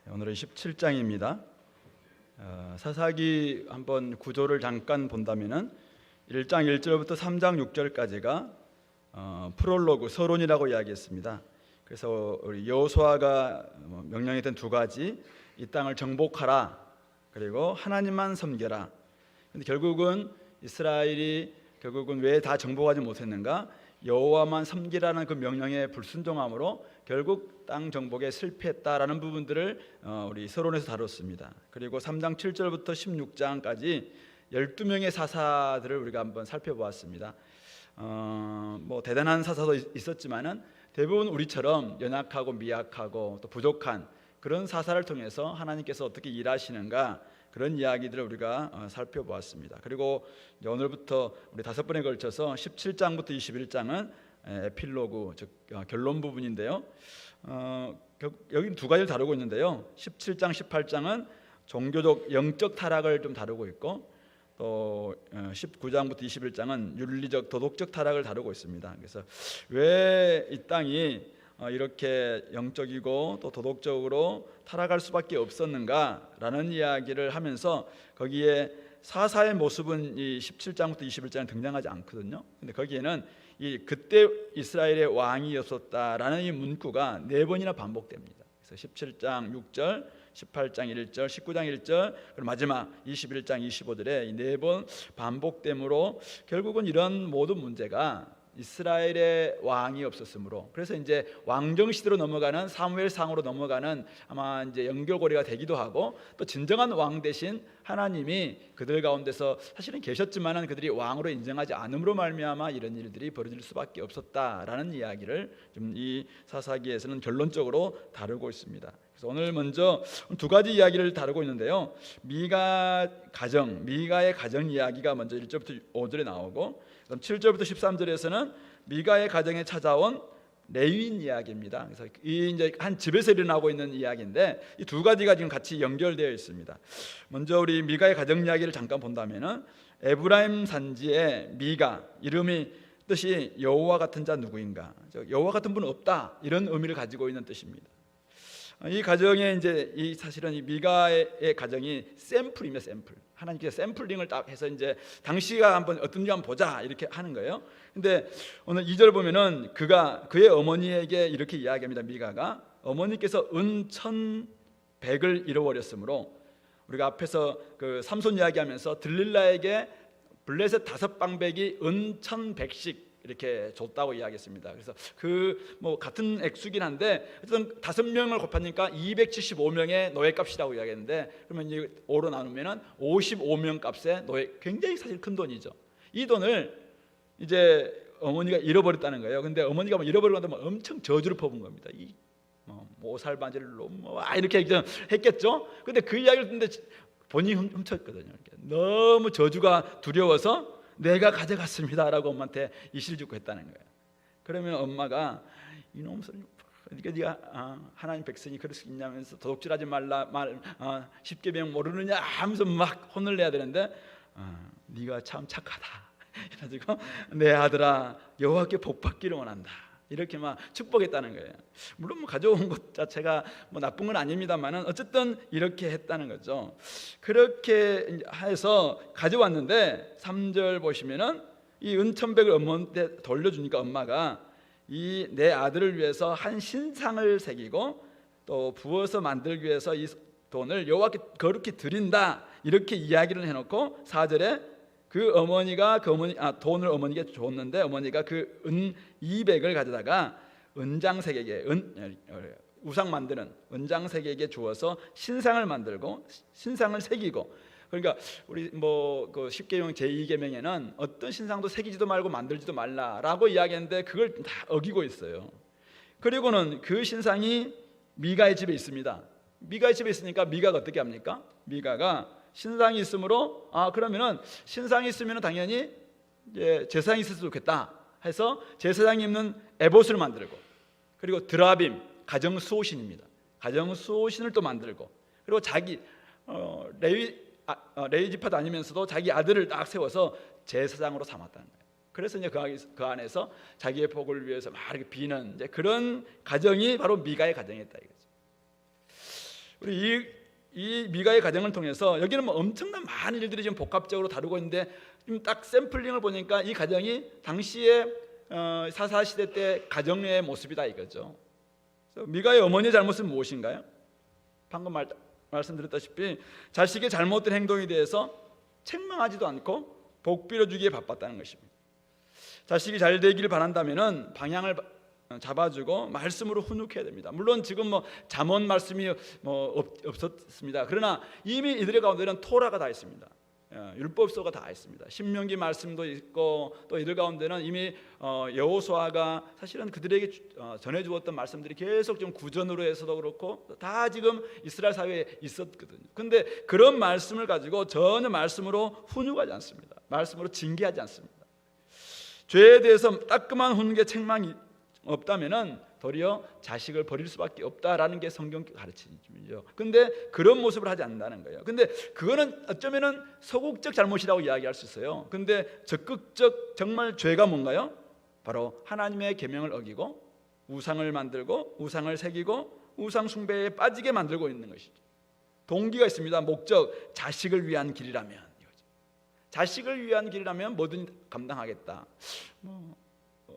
오늘은 17장입니다. 사사기 한번 구조를 잠깐 본다면은 1장 1절부터 3장 6절까지가 프롤로그 서론이라고 이야기했습니다. 그래서 우리 여호수아가 명령했던 두 가지, 이 땅을 정복하라, 그리고 하나님만 섬겨라. 근데 결국은 이스라엘이 왜 다 정복하지 못했는가? 여호와만 섬기라는 그 명령에 불순종함으로 결국 땅 정복에 실패했다라는 부분들을 우리 서론에서 다뤘습니다. 그리고 3장 7절부터 16장까지 12명의 사사들을 우리가 한번 살펴보았습니다. 대단한 사사도 있었지만은 대부분 우리처럼 연약하고 미약하고 또 부족한 그런 사사를 통해서 하나님께서 어떻게 일하시는가, 그런 이야기들을 우리가 살펴보았습니다. 그리고 오늘부터 우리 5번에 걸쳐서 17장부터 21장은 에필로그, 즉 결론 부분인데요. 여기 두 가지를 다루고 있는데요. 17장, 18장은 종교적 영적 타락을 좀 다루고 있고, 또 19장부터 21장은 윤리적 도덕적 타락을 다루고 있습니다. 그래서 왜 이 땅이 이렇게 영적이고 또 도덕적으로 타락할 수밖에 없었는가라는 이야기를 하면서, 거기에 사사의 모습은 이 17장부터 21장에 등장하지 않거든요. 근데 거기에는 그때 이스라엘의 왕이 없었다라는 이 문구가 4번이나 반복됩니다. 그래서 17장 6절, 18장 1절, 19장 1절, 그리고 마지막 21장 25절에 이 4번 반복됨으로 결국은 이런 모든 문제가 이스라엘의 왕이 없었으므로, 그래서 이제 왕정 시대로 넘어가는 사무엘상으로 넘어가는 아마 이제 연결고리가 되기도 하고, 또 진정한 왕 대신 하나님이 그들 가운데서 사실은 계셨지만은 그들이 왕으로 인정하지 않음으로 말미암아 이런 일들이 벌어질 수밖에 없었다라는 이야기를 좀 이 사사기에서는 결론적으로 다루고 있습니다. 그래서 오늘 먼저 두 가지 이야기를 다루고 있는데요. 미가의 가정 이야기가 먼저 1절부터 5절에 나오고, 그럼 7절부터 13절에서는 미가의 가정에 찾아온 레위인 이야기입니다. 그래서 이 이제 한 집에서 일어나고 있는 이야기인데, 이 두 가지가 지금 같이 연결되어 있습니다. 먼저 우리 미가의 가정 이야기를 잠깐 본다면은, 에브라임 산지의 미가, 이름이 뜻이 여호와 같은 자 누구인가, 여호와 같은 분은 없다, 이런 의미를 가지고 있는 뜻입니다. 이 가정에 이제 사실은 이 미가의 가정이 샘플입니다. 샘플. 하나님께서 샘플링을 딱 해서 이제 당시가 한번 어떤지 한번 보자, 이렇게 하는 거예요. 근데 오늘 2절 보면은 그의 어머니에게 이렇게 이야기합니다. 미가가 어머니께서 은 1,100을 잃어버렸으므로, 우리가 앞에서 그 삼손 이야기하면서 들릴라에게 블레셋 5방백이 은 1,100씩 이렇게 줬다고 이야기했습니다. 그래서 같은 액수긴 한데 어쨌든 5명을 곱하니까 275명의 노예값이라고 이야기했는데, 그러면 이제 5로 나누면은 55명 값의 노예, 굉장히 사실 큰 돈이죠. 이 돈을 이제 어머니가 잃어버렸다는 거예요. 근데 어머니가 잃어버리고 나면 엄청 저주를 퍼부은 겁니다. 모살바지를 이렇게 했겠죠. 근데 그 이야기를 듣는데 본인이 훔쳤거든요. 너무 저주가 두려워서 내가 가져갔습니다라고 엄마한테 이실 주고 했다는 거예요. 그러면 엄마가 이놈 소리, 네가 하나님 백성이 그럴 수 있냐면서 도둑질하지 말라, 십계명 모르느냐 하면서 막 혼을 내야 되는데, 네가 참 착하다, 그래가지고 내 아들아 여호와께 복 받기를 원한다, 이렇게 막 축복했다는 거예요. 물론 가져온 것 자체가 나쁜 건 아닙니다만은 어쨌든 이렇게 했다는 거죠. 그렇게 해서 가져왔는데 3절 보시면은 이 은 1,100을 엄마한테 돌려주니까 엄마가 이 내 아들을 위해서 한 신상을 새기고 또 부어서 만들기 위해서 이 돈을 여호와께 거룩히 드린다, 이렇게 이야기를 해놓고 4절에 돈을 어머니께 줬는데 어머니가 그 은 200을 가져다가 은장색에게, 우상 만드는 은장색에게 주어서 신상을 만들고 신상을 새기고, 그러니까 우리 그 십계명 제2계명에는 어떤 신상도 새기지도 말고 만들지도 말라라고 이야기했는데 그걸 다 어기고 있어요. 그리고는 그 신상이 미가의 집에 있습니다. 미가의 집에 있으니까 미가가 어떻게 합니까? 미가가 신상이 있으므로 그러면은 신상이 있으면 당연히 이제 제사장이 있었으면 좋겠다 해서 제사장이 입는 에봇을 만들고, 그리고 드라빔, 가정 수호신입니다. 가정 수호신을 또 만들고, 그리고 자기 레위 지파 다니면서도 자기 아들을 딱 세워서 제사장으로 삼았다는 거예요. 그래서 이제 그 안에서 자기의 복을 위해서 막 이렇게 비는 이제 그런 가정이 바로 미가의 가정이었다 이거죠. 우리 이 미가의 가정을 통해서 여기는 뭐 엄청난 많은 일들이 지금 복합적으로 다루고 있는데 지금 딱 샘플링을 보니까 이 가정이 당시에 사사 시대 때 가정의 모습이다 이거죠. 그래서 미가의 어머니의 잘못은 무엇인가요? 방금 말씀드렸다시피 자식의 잘못된 행동에 대해서 책망하지도 않고 복 빌어주기에 바빴다는 것입니다. 자식이 잘 되기를 바란다면은 방향을 잡아주고 말씀으로 훈육해야 됩니다. 물론 지금 뭐 잠언 말씀이 없었습니다. 그러나 이미 이들의 가운데는 토라가 다 있습니다. 율법서가 다 있습니다. 신명기 말씀도 있고 또 이들 가운데는 이미 여호수아가 사실은 그들에게 전해주었던 말씀들이 계속 좀 구전으로 해서도 그렇고 다 지금 이스라엘 사회에 있었거든요. 근데 그런 말씀을 가지고 전혀 말씀으로 훈육하지 않습니다. 말씀으로 징계하지 않습니다. 죄에 대해서 따끔한 훈육의 책망이 없다면은 도리어 자식을 버릴 수밖에 없다라는 게 성경 가르침이죠. 근데 그런 모습을 하지 않는다는 거예요. 근데 그거는 어쩌면은 소극적 잘못이라고 이야기할 수 있어요. 근데 적극적 정말 죄가 뭔가요? 바로 하나님의 계명을 어기고 우상을 만들고 우상을 새기고 우상 숭배에 빠지게 만들고 있는 것이죠. 동기가 있습니다. 목적, 자식을 위한 길이라면 이거죠. 자식을 위한 길이라면 뭐든 감당하겠다.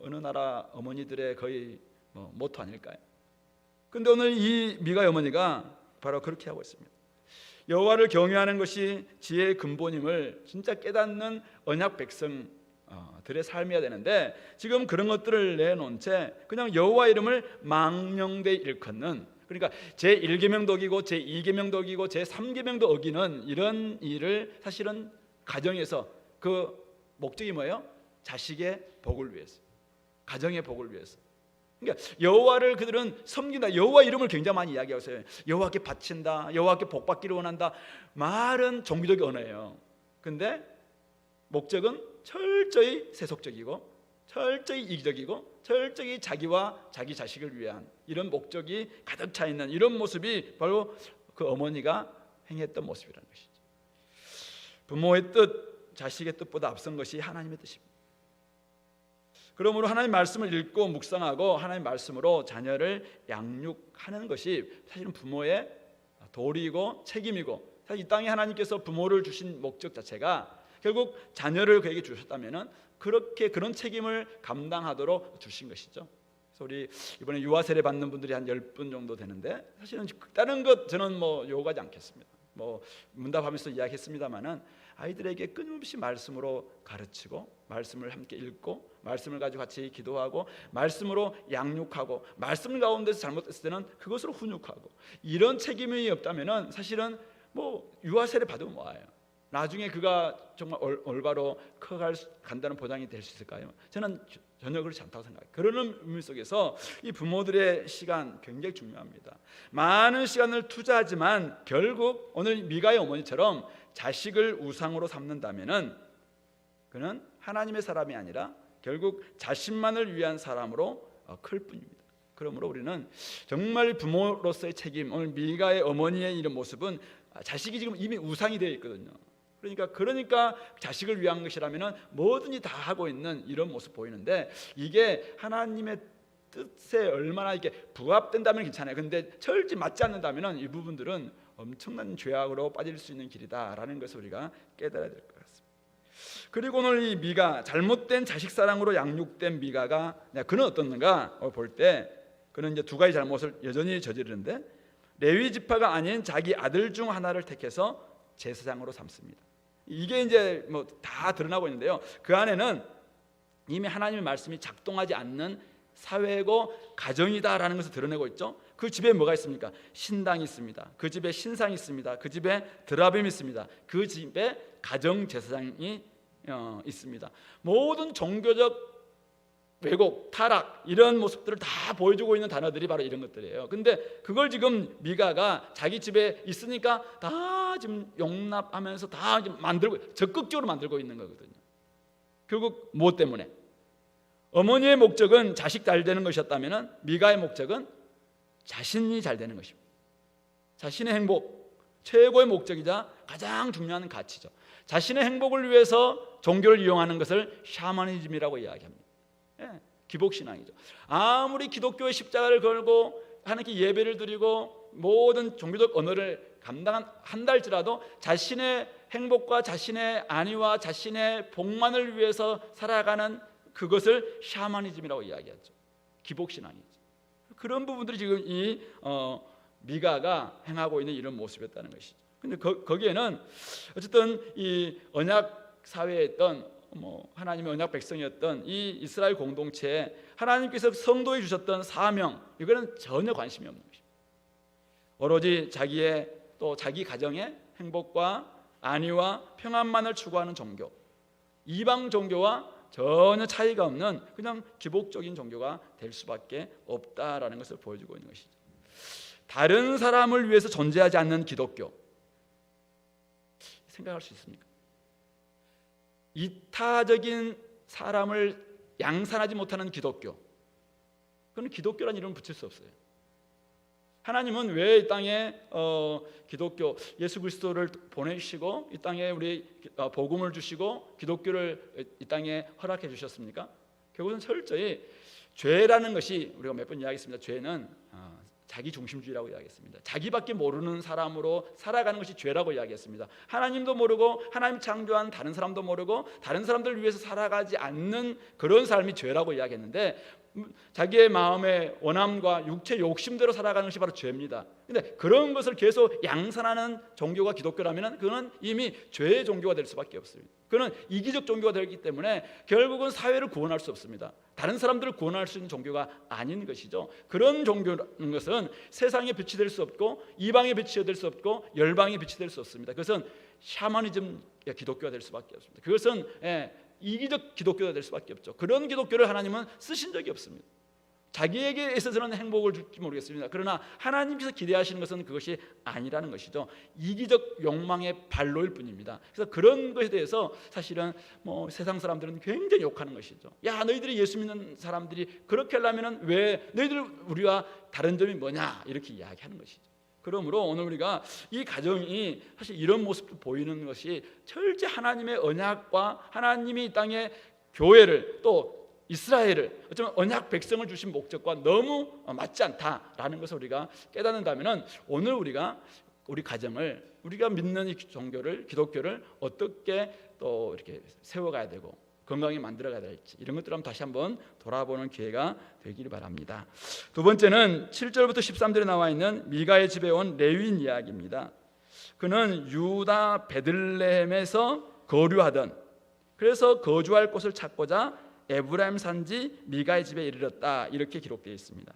어느 나라 어머니들의 거의 모토 아닐까요? 근데 오늘 이 미가의 어머니가 바로 그렇게 하고 있습니다. 여호와를 경외하는 것이 지혜의 근본임을 진짜 깨닫는 언약 백성들의 삶이어야 되는데 지금 그런 것들을 내놓은 채 그냥 여호와 이름을 망령되이 일컫는, 그러니까 제1계명도 어기고 제2계명도 어기고 제3계명도 어기는 이런 일을 사실은 가정에서 그 목적이 뭐예요? 자식의 복을 위해서, 가정의 복을 위해서. 그러니까 여호와를 그들은 섬긴다. 여호와 이름을 굉장히 많이 이야기하세요. 여호와께 바친다. 여호와께 복 받기를 원한다. 말은 종교적 언어예요. 근데 목적은 철저히 세속적이고 철저히 이기적이고 철저히 자기와 자기 자식을 위한 이런 목적이 가득 차 있는 이런 모습이 바로 그 어머니가 행했던 모습이라는 것이죠. 부모의 뜻, 자식의 뜻보다 앞선 것이 하나님의 뜻입니다. 그러므로 하나님 말씀을 읽고 묵상하고 하나님 말씀으로 자녀를 양육하는 것이 사실은 부모의 도리이고 책임이고, 사실 이 땅에 하나님께서 부모를 주신 목적 자체가 결국 자녀를 그에게 주셨다면은 그렇게 그런 책임을 감당하도록 주신 것이죠. 그래서 우리 이번에 유아 세례 받는 분들이 한 10분 정도 되는데 사실은 다른 것 저는 요구하지 않겠습니다. 문답하면서 이야기했습니다만은 아이들에게 끊임없이 말씀으로 가르치고 말씀을 함께 읽고 말씀을 가지고 같이 기도하고 말씀으로 양육하고 말씀 가운데서 잘못했을 때는 그것으로 훈육하고, 이런 책임이 없다면은 사실은 유아 세례 받으면 뭐예요? 나중에 그가 정말 올바로 간다는 보장이 될 수 있을까요? 저는 전혀 그렇지 않다고 생각해요. 그런 의미 속에서 이 부모들의 시간 굉장히 중요합니다. 많은 시간을 투자하지만 결국 오늘 미가의 어머니처럼 자식을 우상으로 삼는다면은 그는 하나님의 사람이 아니라 결국 자신만을 위한 사람으로 클 뿐입니다. 그러므로 우리는 정말 부모로서의 책임, 오늘 미가의 어머니의 이런 모습은 자식이 지금 이미 우상이 되어 있거든요. 그러니까 자식을 위한 것이라면 뭐든지 다 하고 있는 이런 모습 보이는데, 이게 하나님의 뜻에 얼마나 이게 부합된다면 괜찮아요. 근데 철저히 맞지 않는다면 이 부분들은 엄청난 죄악으로 빠질 수 있는 길이다라는 것을 우리가 깨달아야 될 것 같습니다. 그리고 오늘 이 미가, 잘못된 자식 사랑으로 양육된 미가가 그는 어떻는가 볼 때 그는 이제 두 가지 잘못을 여전히 저지르는데, 레위 지파가 아닌 자기 아들 중 하나를 택해서 제사장으로 삼습니다. 이게 이제 다 드러나고 있는데요. 그 안에는 이미 하나님의 말씀이 작동하지 않는 사회고 가정이다라는 것을 드러내고 있죠. 그 집에 뭐가 있습니까? 신당이 있습니다. 그 집에 신상이 있습니다. 그 집에 드라빔이 있습니다. 그 집에 가정 제사장이 있습니다. 모든 종교적 왜곡, 타락 이런 모습들을 다 보여주고 있는 단어들이 바로 이런 것들이에요. 근데 그걸 지금 미가가 자기 집에 있으니까 다 지금 용납하면서 다 만들고 적극적으로 만들고 있는 거거든요. 결국 무엇 때문에? 어머니의 목적은 자식 잘 되는 것이었다면 미가의 목적은 자신이 잘 되는 것입니다. 자신의 행복, 최고의 목적이자 가장 중요한 가치죠. 자신의 행복을 위해서 종교를 이용하는 것을 샤머니즘이라고 이야기합니다. 기복신앙이죠. 아무리 기독교의 십자가를 걸고 하나님께 예배를 드리고 모든 종교적 언어를 감당한다 할지라도 자신의 행복과 자신의 안위와 자신의 복만을 위해서 살아가는 그것을 샤머니즘이라고 이야기하죠. 기복신앙이죠. 그런 부분들이 지금 이 미가가 행하고 있는 이런 모습이었다는 것이죠. 근데 거기에는 어쨌든 이 언약 사회에 있던 하나님의 언약 백성이었던 이 이스라엘 공동체에 하나님께서 성도에 주셨던 사명, 이거는 전혀 관심이 없는 것입니다. 오로지 자기의 또 자기 가정의 행복과 안위와 평안만을 추구하는 종교, 이방 종교와 전혀 차이가 없는 그냥 기복적인 종교가 될 수밖에 없다라는 것을 보여주고 있는 것이죠. 다른 사람을 위해서 존재하지 않는 기독교, 생각할 수 있습니까? 이타적인 사람을 양산하지 못하는 기독교, 그건 기독교라는 이름을 붙일 수 없어요. 하나님은 왜 이 땅에 기독교 예수 그리스도를 보내시고 이 땅에 우리 복음을 주시고 기독교를 이 땅에 허락해 주셨습니까? 결국은 철저히 죄라는 것이, 우리가 몇 번 이야기했습니다. 죄는 자기 중심주의라고 이야기했습니다. 자기밖에 모르는 사람으로 살아가는 것이 죄라고 이야기했습니다. 하나님도 모르고 하나님 창조한 다른 사람도 모르고 다른 사람들을 위해서 살아가지 않는 그런 삶이 죄라고 이야기했는데, 자기의 마음의 원함과 육체 욕심대로 살아가는 것이 바로 죄입니다. 그런데 그런 것을 계속 양산하는 종교가 기독교라면 그거는 이미 죄의 종교가 될 수밖에 없습니다. 그는 이기적 종교가 되기 때문에 결국은 사회를 구원할 수 없습니다. 다른 사람들을 구원할 수 있는 종교가 아닌 것이죠. 그런 종교라는 것은 세상의 빛이 될 수 없고 이방의 빛이 될 수 없고 열방의 빛이 될 수 없습니다. 그것은 샤머니즘 기독교가 될 수밖에 없습니다. 그것은 이기적 기독교가 될 수밖에 없죠. 그런 기독교를 하나님은 쓰신 적이 없습니다. 자기에게 있어서는 행복을 줄지 모르겠습니다. 그러나 하나님께서 기대하시는 것은 그것이 아니라는 것이죠. 이기적 욕망의 발로일 뿐입니다. 그래서 그런 것에 대해서 사실은 세상 사람들은 굉장히 욕하는 것이죠. 야, 너희들이 예수 믿는 사람들이 그렇게 하려면 왜 너희들 우리와 다른 점이 뭐냐, 이렇게 이야기하는 것이죠. 그러므로 오늘 우리가 이 가정이 사실 이런 모습도 보이는 것이 철저히 하나님의 언약과 하나님이 이 땅에 교회를 또 이스라엘을 어쩌면 언약 백성을 주신 목적과 너무 맞지 않다라는 것을 우리가 깨닫는다면 오늘 우리가 우리 가정을, 우리가 믿는 이 종교를, 기독교를 어떻게 또 이렇게 세워가야 되고 건강히 만들어가야 될지, 이런 것들을 다시 한번 돌아보는 기회가 되기를 바랍니다. 두 번째는 7절부터 13절에 나와 있는 미가의 집에 온 레위인 이야기입니다. 그는 유다 베들레헴에서 거류하던, 그래서 거주할 곳을 찾고자 에브라임 산지 미가의 집에 이르렀다, 이렇게 기록되어 있습니다.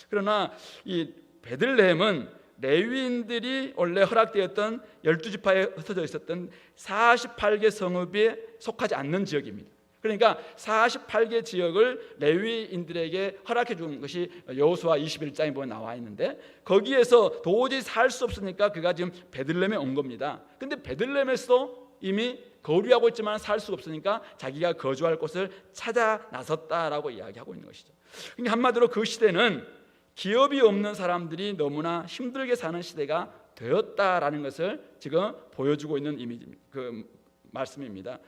그러나 이 베들레헴은 레위인들이 원래 허락되었던 12지파에 흩어져 있었던 48개 성읍에 속하지 않는 지역입니다. 그러니까 48개 지역을 레위인들에게 허락해 준 것이 여호수아 21장에 보면 나와 있는데, 거기에서 도저히 살 수 없으니까 그가 지금 베들레헴에 온 겁니다. 근데 베들레헴에서도 이미 거류하고 있지만 살 수가 없으니까 자기가 거주할 곳을 찾아 나섰다라고 이야기하고 있는 것이죠. 그러니까 한마디로 그 시대는 기업이 없는 사람들이 너무나 힘들게 사는 시대가 되었다라는 것을 지금 보여주고 있는 이미지입니다. 그 말씀입니다.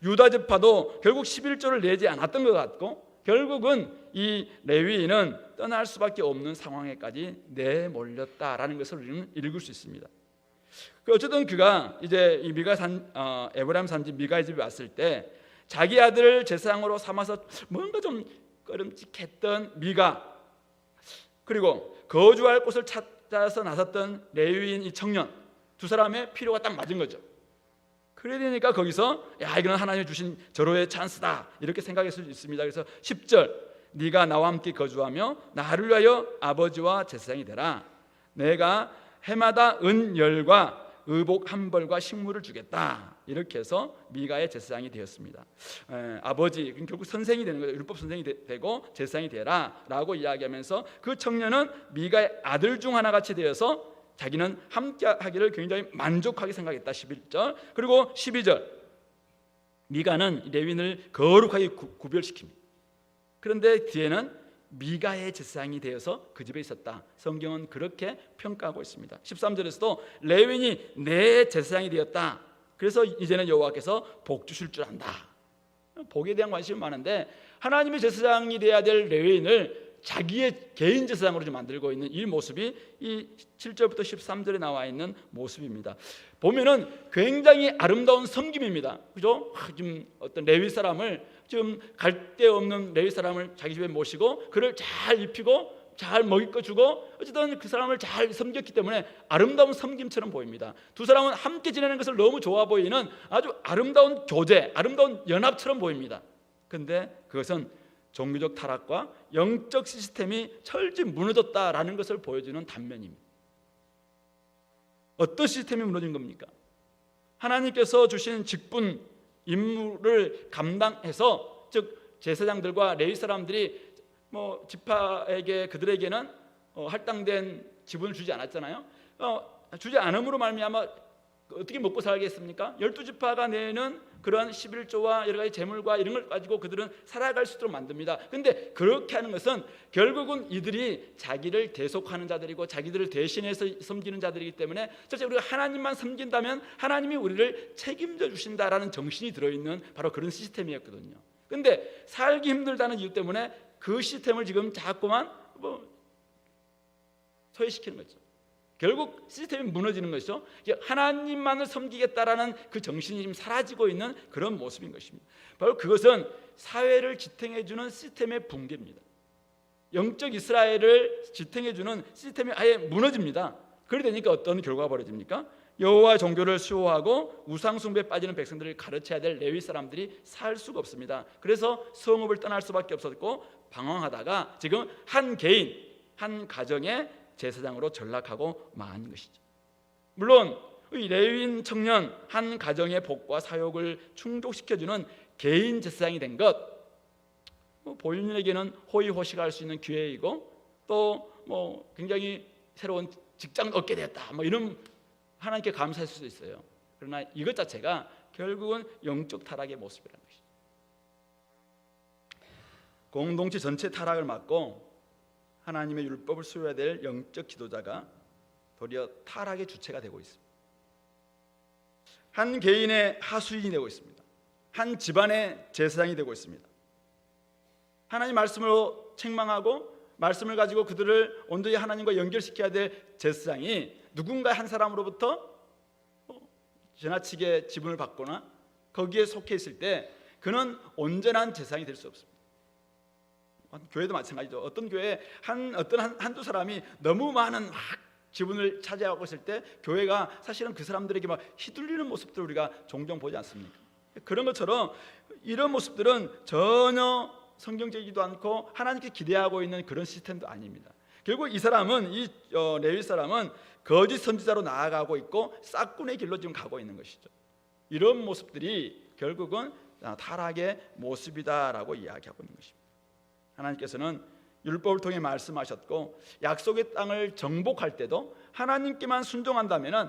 유다 지파도 결국 11조를 내지 않았던 것 같고, 결국은 이 레위인은 떠날 수밖에 없는 상황에까지 내몰렸다라는 것을 우리는 읽을 수 있습니다. 어쨌든 그가 이제 이 에브라임 산지 미가의 집에 왔을 때 자기 아들을 제사장으로 삼아서 뭔가 좀 꺼름직했던 미가, 그리고 거주할 곳을 찾아서 나섰던 레위인 이 청년, 두 사람의 필요가 딱 맞은 거죠. 그래야 되니까 거기서 야, 이건 하나님이 주신 절호의 찬스다, 이렇게 생각할 수 있습니다. 그래서 10절, 네가 나와 함께 거주하며 나를 위하여 아버지와 제사장이 되라. 내가 해마다 은열과 의복 한 벌과 식물을 주겠다, 이렇게 해서 미가의 제사장이 되었습니다. 아버지, 결국 선생이 되는 거죠. 율법 선생이 되고 제사장이 되라 라고 이야기하면서 그 청년은 미가의 아들 중 하나같이 되어서 자기는 함께 하기를 굉장히 만족하게 생각했다. 11절. 그리고 12절, 미가는 레위인을 거룩하게 구별시킵니다. 그런데 뒤에는 미가의 제사장이 되어서 그 집에 있었다. 성경은 그렇게 평가하고 있습니다. 13절에서도 레위인이 내 제사장이 되었다. 그래서 이제는 여호와께서 복 주실 줄 안다. 복에 대한 관심이 많은데 하나님의 제사장이 되어야 될 레위인을 자기의 개인 제사장으로 좀 만들고 있는 이 모습이 이 7절부터 13절에 나와 있는 모습입니다. 보면은 굉장히 아름다운 섬김입니다. 그죠? 지금 어떤 레위 사람을, 지금 갈 데 없는 레위 사람을 자기 집에 모시고 그를 잘 입히고 잘 먹일 거 주고 어쨌든 그 사람을 잘 섬겼기 때문에 아름다운 섬김처럼 보입니다. 두 사람은 함께 지내는 것을 너무 좋아 보이는 아주 아름다운 교제, 아름다운 연합처럼 보입니다. 그런데 그것은 종교적 타락과 영적 시스템이 철저히 무너졌다라는 것을 보여주는 단면입니다. 어떤 시스템이 무너진 겁니까? 하나님께서 주신 직분, 임무를 감당해서, 즉 제사장들과 레위 사람들이 지파에게, 그들에게는 할당된 지분을 주지 않았잖아요. 주지 않음으로 말미암아 어떻게 먹고 살겠습니까? 12지파가 내는 그런 11조와 여러 가지 재물과 이런 걸 가지고 그들은 살아갈 수 있도록 만듭니다. 그런데 그렇게 하는 것은 결국은 이들이 자기를 대속하는 자들이고 자기들을 대신해서 섬기는 자들이기 때문에, 첫째 우리가 하나님만 섬긴다면 하나님이 우리를 책임져 주신다라는 정신이 들어있는 바로 그런 시스템이었거든요. 그런데 살기 힘들다는 이유 때문에 그 시스템을 지금 자꾸만 소외시키는 거죠. 결국 시스템이 무너지는 것이죠. 하나님만을 섬기겠다라는 그 정신이 지금 사라지고 있는 그런 모습인 것입니다. 바로 그것은 사회를 지탱해주는 시스템의 붕괴입니다. 영적 이스라엘을 지탱해주는 시스템이 아예 무너집니다. 그러게 되니까 어떤 결과가 벌어집니까? 여호와 종교를 수호하고 우상숭배에 빠지는 백성들을 가르쳐야 될 레위 사람들이 살 수가 없습니다. 그래서 성읍을 떠날 수밖에 없었고 방황하다가 지금 한 개인, 한 가정의 제사장으로 전락하고 망한 것이죠. 물론 이 레위인 청년 한 가정의 복과 사욕을 충족시켜주는 개인 제사장이 된 것, 본인에게는 호의호식할 수 있는 기회이고 또 굉장히 새로운 직장을 얻게 되었다, 이런 하나님께 감사할 수도 있어요. 그러나 이것 자체가 결국은 영적 타락의 모습이라는 것이죠. 공동체 전체 타락을 막고 하나님의 율법을 수호해야 될 영적 지도자가 도리어 타락의 주체가 되고 있습니다. 한 개인의 하수인이 되고 있습니다. 한 집안의 제사장이 되고 있습니다. 하나님 말씀으로 책망하고 말씀을 가지고 그들을 온전히 하나님과 연결시켜야 될 제사장이 누군가 한 사람으로부터 지나치게 지분을 받거나 거기에 속해 있을 때 그는 온전한 제사장이 될 수 없습니다. 교회도 마찬가지죠. 어떤 교회에 한두 사람이 너무 많은 지분을 차지하고 있을 때 교회가 사실은 그 사람들에게 막 휘둘리는 모습들을 우리가 종종 보지 않습니까? 그런 것처럼 이런 모습들은 전혀 성경적이지도 않고 하나님께 기대하고 있는 그런 시스템도 아닙니다. 결국 이 사람은, 이 레위 사람은 거짓 선지자로 나아가고 있고 싹군의 길로 지금 가고 있는 것이죠. 이런 모습들이 결국은 타락의 모습이다라고 이야기하고 있는 것입니다. 하나님께서는 율법을 통해 말씀하셨고 약속의 땅을 정복할 때도 하나님께만 순종한다면은,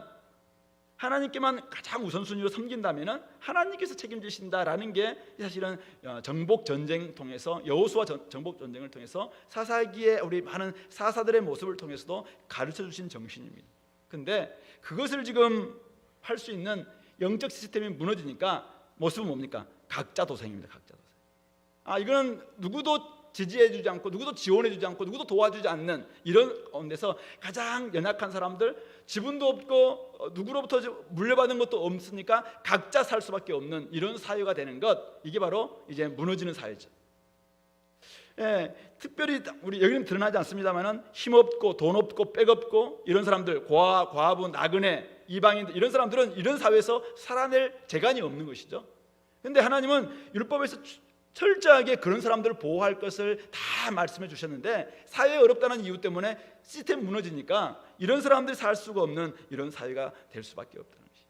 하나님께만 가장 우선순위로 섬긴다면은 하나님께서 책임지신다라는 게 사실은 정복 전쟁 통해서, 여호수아 정복 전쟁을 통해서 사사기에 우리 많은 사사들의 모습을 통해서도 가르쳐 주신 정신입니다. 근데 그것을 지금 할 수 있는 영적 시스템이 무너지니까 모습은 뭡니까? 각자 도생입니다. 각자 도생. 이거는 누구도 지지해주지 않고 누구도 지원해주지 않고 누구도 도와주지 않는 이런 가운데서 가장 연약한 사람들, 지분도 없고 누구로부터 물려받은 것도 없으니까 각자 살 수밖에 없는 이런 사회가 되는 것, 이게 바로 이제 무너지는 사회죠. 특별히 우리 여기는 드러나지 않습니다만은 힘없고 돈 없고 백 없고 이런 사람들, 과부, 나그네, 이방인들, 이런 사람들은 이런 사회에서 살아낼 재간이 없는 것이죠. 그런데 하나님은 율법에서 철저하게 그런 사람들을 보호할 것을 다 말씀해 주셨는데 사회에 어렵다는 이유 때문에 시스템 무너지니까 이런 사람들이 살 수가 없는 이런 사회가 될 수밖에 없다는 것이죠.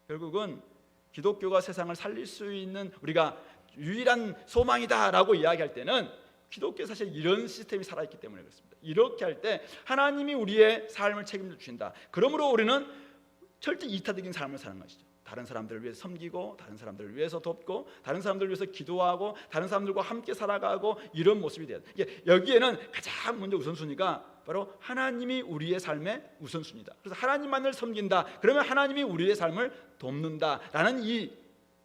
결국은 기독교가 세상을 살릴 수 있는 우리가 유일한 소망이다라고 이야기할 때는 기독교 사실 이런 시스템이 살아있기 때문에 그렇습니다. 이렇게 할 때 하나님이 우리의 삶을 책임져 주신다. 그러므로 우리는 철저히 이타적인 삶을 사는 것이죠. 다른 사람들을 위해서 섬기고, 다른 사람들을 위해서 돕고, 다른 사람들을 위해서 기도하고, 다른 사람들과 함께 살아가고, 이런 모습이 돼야 돼요. 여기에는 가장 먼저 우선순위가 바로 하나님이 우리의 삶의 우선순위다. 그래서 하나님만을 섬긴다. 그러면 하나님이 우리의 삶을 돕는다라는 이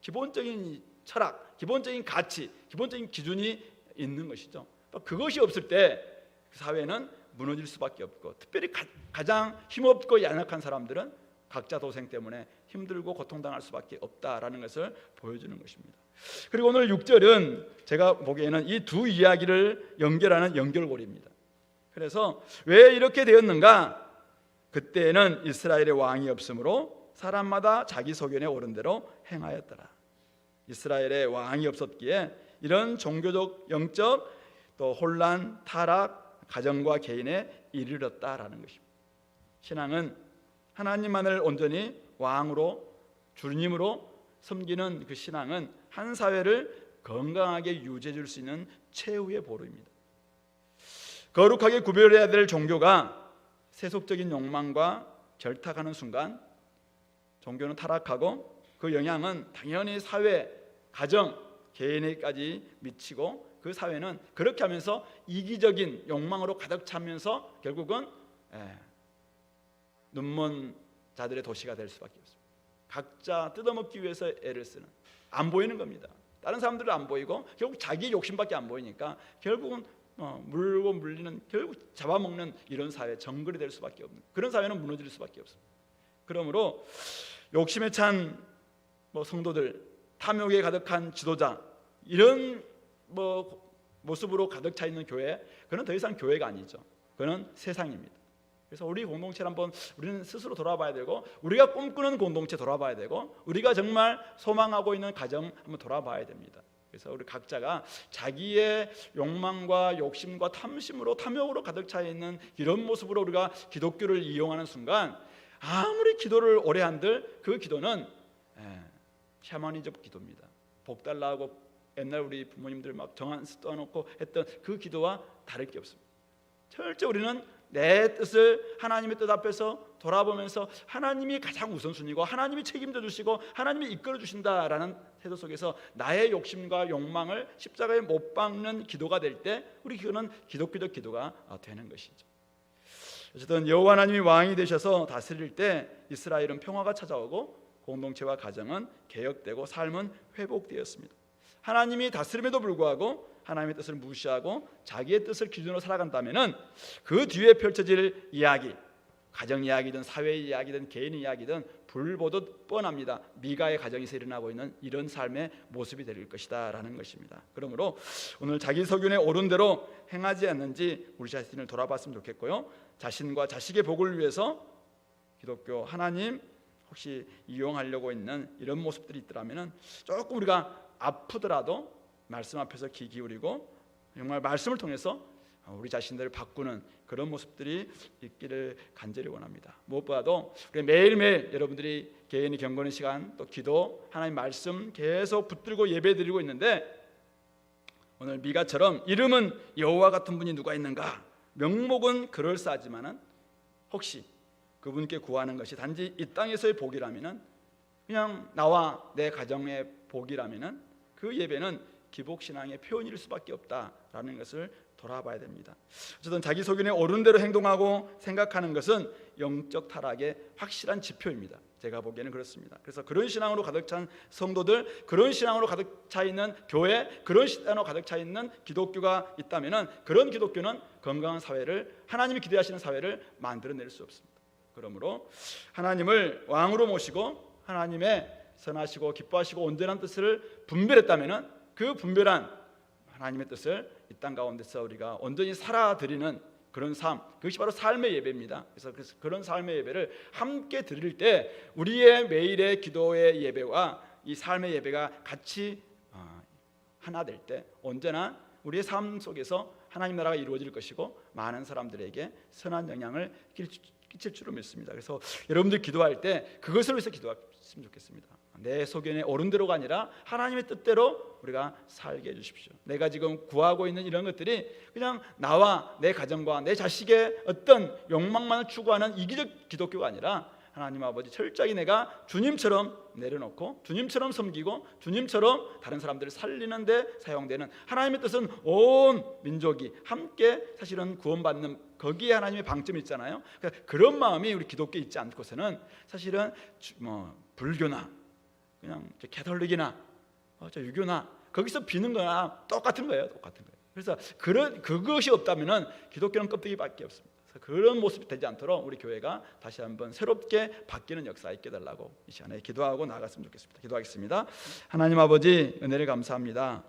기본적인 철학, 기본적인 가치, 기본적인 기준이 있는 것이죠. 그것이 없을 때 그 사회는 무너질 수밖에 없고, 특별히 가장 힘없고 연약한 사람들은 각자 도생 때문에 힘들고 고통당할 수밖에 없다라는 것을 보여주는 것입니다. 그리고 오늘 6절은 제가 보기에는 이 두 이야기를 연결하는 연결고리입니다. 그래서 왜 이렇게 되었는가? 그때는 이스라엘의 왕이 없으므로 사람마다 자기 소견에 오른 대로 행하였더라. 이스라엘의 왕이 없었기에 이런 종교적, 영적 또 혼란, 타락, 가정과 개인에 이르렀다라는 것입니다. 신앙은 하나님만을 온전히 왕으로, 주님으로 섬기는 그 신앙은 한 사회를 건강하게 유지해 줄 수 있는 최후의 보루입니다. 거룩하게 구별해야 될 종교가 세속적인 욕망과 결탁하는 순간 종교는 타락하고, 그 영향은 당연히 사회, 가정, 개인에게까지 미치고, 그 사회는 그렇게 하면서 이기적인 욕망으로 가득 차면서 결국은 눈먼 자들의 도시가 될 수밖에 없습니다. 각자 뜯어먹기 위해서 애를 쓰는, 안 보이는 겁니다. 다른 사람들은 안 보이고 결국 자기 욕심밖에 안 보이니까 결국은 물고 물리는, 결국 잡아먹는 이런 사회, 정글이 될 수밖에 없는 그런 사회는 무너질 수밖에 없습니다. 그러므로 욕심에 찬 성도들, 탐욕에 가득한 지도자, 이런 모습으로 가득 차 있는 교회, 그는 더 이상 교회가 아니죠. 그는 세상입니다. 그래서 우리 공동체를 한번 우리는 스스로 돌아봐야 되고, 우리가 꿈꾸는 공동체 돌아봐야 되고, 우리가 정말 소망하고 있는 가정 한번 돌아봐야 됩니다. 그래서 우리 각자가 자기의 욕망과 욕심과 탐심으로, 탐욕으로 가득 차 있는 이런 모습으로 우리가 기독교를 이용하는 순간, 아무리 기도를 오래 한들 그 기도는 샤머니즘 기도입니다. 복 달라고 옛날 우리 부모님들 막 정한수 떠놓고 했던 그 기도와 다를 게 없습니다. 철저히 우리는 내 뜻을 하나님의 뜻 앞에서 돌아보면서 하나님이 가장 우선순위고, 하나님이 책임져 주시고, 하나님이 이끌어 주신다라는 태도 속에서 나의 욕심과 욕망을 십자가에 못 박는 기도가 될 때, 우리 그거는 기독교적 기도가 되는 것이죠. 어쨌든 여호와 하나님이 왕이 되셔서 다스릴 때 이스라엘은 평화가 찾아오고, 공동체와 가정은 개혁되고, 삶은 회복되었습니다. 하나님이 다스림에도 불구하고 하나님의 뜻을 무시하고 자기의 뜻을 기준으로 살아간다면 그 뒤에 펼쳐질 이야기, 가정 이야기든 사회 이야기든 개인 이야기든 불보듯 뻔합니다. 미가의 가정에서 일어나고 있는 이런 삶의 모습이 될 것이다 라는 것입니다. 그러므로 오늘 자기 소견에 옳은 대로 행하지 않는지 우리 자신을 돌아봤으면 좋겠고요, 자신과 자식의 복을 위해서 기독교 하나님 혹시 이용하려고 있는 이런 모습들이 있더라면 조금 우리가 아프더라도 말씀 앞에서 귀 기울이고 정말 말씀을 통해서 우리 자신들을 바꾸는 그런 모습들이 있기를 간절히 원합니다. 무엇보다도 우리 매일매일 여러분들이 개인이 경건의 시간, 또 기도, 하나님 말씀 계속 붙들고 예배드리고 있는데, 오늘 미가처럼 이름은 여호와 같은 분이 누가 있는가, 명목은 그럴싸하지만은 혹시 그분께 구하는 것이 단지 이 땅에서의 복이라면은, 그냥 나와 내 가정의 복이라면은 그 예배는 기복신앙의 표현일 수밖에 없다라는 것을 돌아봐야 됩니다. 어쨌든 자기 소견에 옳은 대로 행동하고 생각하는 것은 영적 타락의 확실한 지표입니다. 제가 보기에는 그렇습니다. 그래서 그런 신앙으로 가득 찬 성도들, 그런 신앙으로 가득 차 있는 교회, 그런 신앙으로 가득 차 있는 기독교가 있다면은 그런 기독교는 건강한 사회를, 하나님이 기대하시는 사회를 만들어낼 수 없습니다. 그러므로 하나님을 왕으로 모시고 하나님의 선하시고 기뻐하시고 온전한 뜻을 분별했다면은 그 분별한 하나님의 뜻을 이 땅 가운데서 우리가 온전히 살아드리는 그런 삶, 그것이 바로 삶의 예배입니다. 그래서 그런 삶의 예배를 함께 드릴 때 우리의 매일의 기도의 예배와 이 삶의 예배가 같이 하나 될 때 언제나 우리의 삶 속에서 하나님 나라가 이루어질 것이고 많은 사람들에게 선한 영향을 끼칠 줄로 믿습니다. 그래서 여러분들 기도할 때 그것을 위해서 기도했으면 좋겠습니다. 내 소견에 옳은 대로가 아니라 하나님의 뜻대로 우리가 살게 해주십시오. 내가 지금 구하고 있는 이런 것들이 그냥 나와 내 가정과 내 자식의 어떤 욕망만을 추구하는 이기적 기독교가 아니라 하나님 아버지 철저히 내가 주님처럼 내려놓고 주님처럼 섬기고 주님처럼 다른 사람들을 살리는 데 사용되는, 하나님의 뜻은 온 민족이 함께 사실은 구원받는, 거기에 하나님의 방점이 있잖아요. 그러니까 그런 마음이 우리 기독교에 있지 않고서는 사실은 불교나 그냥 캐톨릭이나 유교나 거기서 비는 거나 똑같은 거예요. 똑같은 거예요. 그래서 그것이 없다면은 기독교는 껍데기밖에 없습니다. 그래서 그런 모습이 되지 않도록 우리 교회가 다시 한번 새롭게 바뀌는 역사에 있게 달라고 이 시간에 기도하고 나갔으면 좋겠습니다. 기도하겠습니다. 하나님 아버지, 은혜를 감사합니다.